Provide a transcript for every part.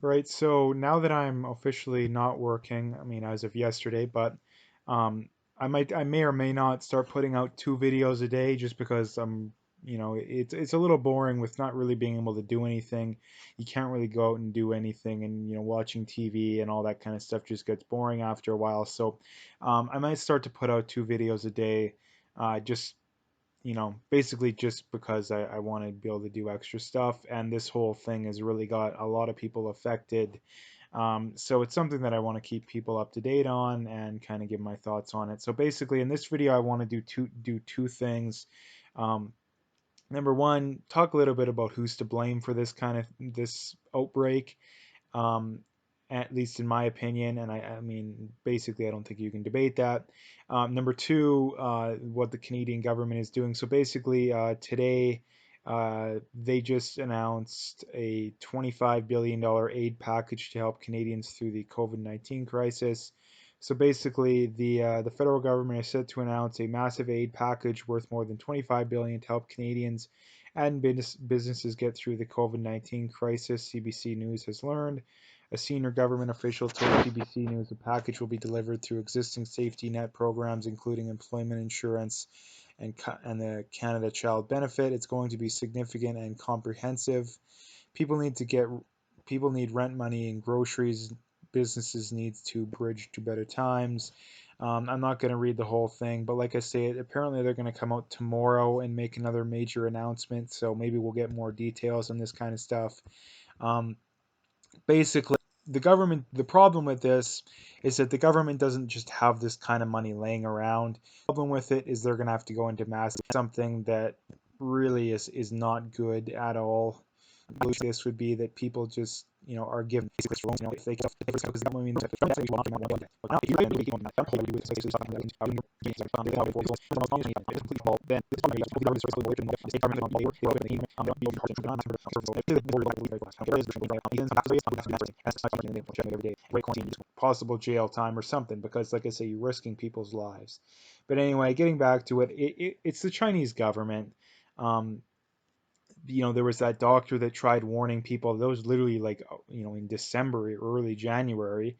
Right, so now that I'm officially not working, I mean, as of yesterday, but um, I may or may not start putting out 2 videos a day just because it's a little boring with not really being able to do anything. You can't really go out and do anything, and watching TV and all that kind of stuff just gets boring after a while. So I might start to put out 2 videos a day, just basically just because I want to be able to do extra stuff. And this whole thing has really got a lot of people affected. So it's something that I want to keep people up to date on and kind of give my thoughts on it. So basically, in this video, I want to do two things. Um, Number one, talk a little bit about who's to blame for this outbreak, um, at least in my opinion. And I mean, basically, I don't think you can debate that. Number two, what the Canadian government is doing. So basically, today, they just announced a $25 billion aid package to help Canadians through the COVID-19 crisis. So basically, the federal government is set to announce a massive aid package worth more than 25 billion to help Canadians and businesses get through the COVID-19 crisis. CBC News has learned. A senior government official told CBC News the package will be delivered through existing safety net programs, including employment insurance and the Canada Child Benefit. It's going to be significant and comprehensive. People need to get People need rent money and groceries. Businesses need to bridge to better times. I'm not going to read the whole thing, but like I say, apparently they're going to come out tomorrow and make another major announcement. So maybe we'll get more details on this kind of stuff. Um, Basically, the problem with this is that the government doesn't just have this kind of money laying around. The problem with it is they're going to have to go into mass, something that really is not good at all. This would be that people just are given if they can because that means that possible jail time or something because like I say, you're risking people's lives. But anyway, getting back to it's the Chinese government. um, there was that doctor that tried warning people. That was literally like, in December, early January.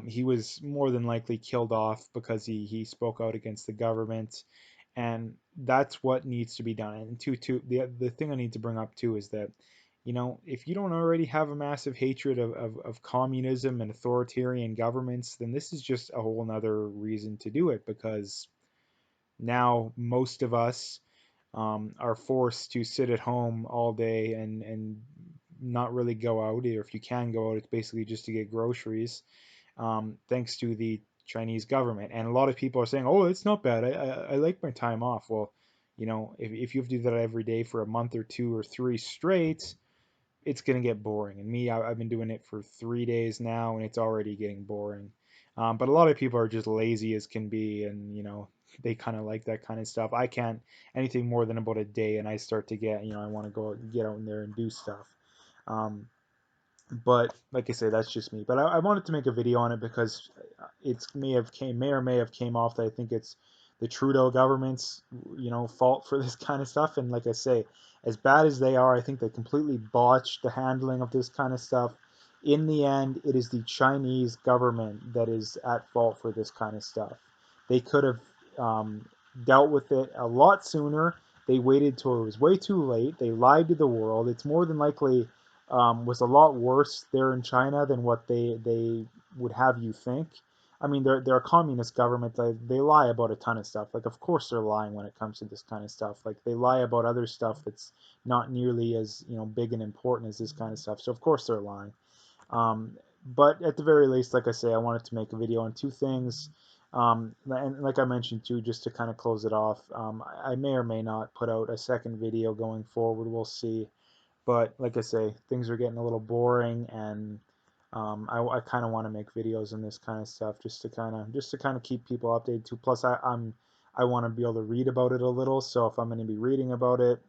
He was more than likely killed off because he spoke out against the government, and that's what needs to be done. And the thing I need to bring up too is that, if you don't already have a massive hatred of communism and authoritarian governments, then this is just a whole nother reason to do it because now most of us are forced to sit at home all day and not really go out. Or if you can go out, it's basically just to get groceries, thanks to the Chinese government. And a lot of people are saying, "Oh, it's not bad. I like my time off." Well, if you have to do that every day for a month or two or three straight, it's going to get boring. And me, I've been doing it for 3 days now, and it's already getting boring. But a lot of people are just lazy as can be, and they kind of like that kind of stuff. I can't anything more than about a day, and I start to get, I want to go out and get out in there and do stuff. Um, but like I say, that's just me. But I wanted to make a video on it because may or may have came off that I think it's the Trudeau government's fault for this kind of stuff. And like I say, as bad as they are, I think they completely botched the handling of this kind of stuff. In the end, it is the Chinese government that is at fault for this kind of stuff. They could have dealt with it a lot sooner. They waited till it was way too late. They lied to the world. It's more than likely was a lot worse there in China than what they would have you think. I mean, they're a communist government. They lie about a ton of stuff. Like, of course, they're lying when it comes to this kind of stuff. Like, they lie about other stuff that's not nearly as big and important as this kind of stuff. So of course they're lying. Um, but at the very least, like I say, I wanted to make a video on two things. And like I mentioned too, just to kind of close it off, I may or may not put out a second video going forward. We'll see. But like I say, things are getting a little boring, and I kind of want to make videos on this kind of stuff just to kind of keep people updated too. Plus, I want to be able to read about it a little. So if I'm going to be reading about it,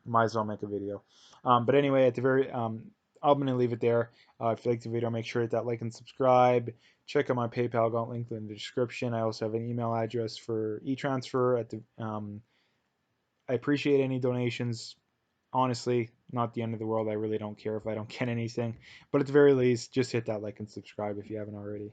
might as well make a video. But anyway, I'm going to leave it there. If you like the video, make sure to hit that like and subscribe. Check out my PayPal account link in the description. I also have an email address for e-transfer I appreciate any donations. honestly, not the end of the world. I really don't care if I don't get anything. But at the very least, just hit that like and subscribe if you haven't already.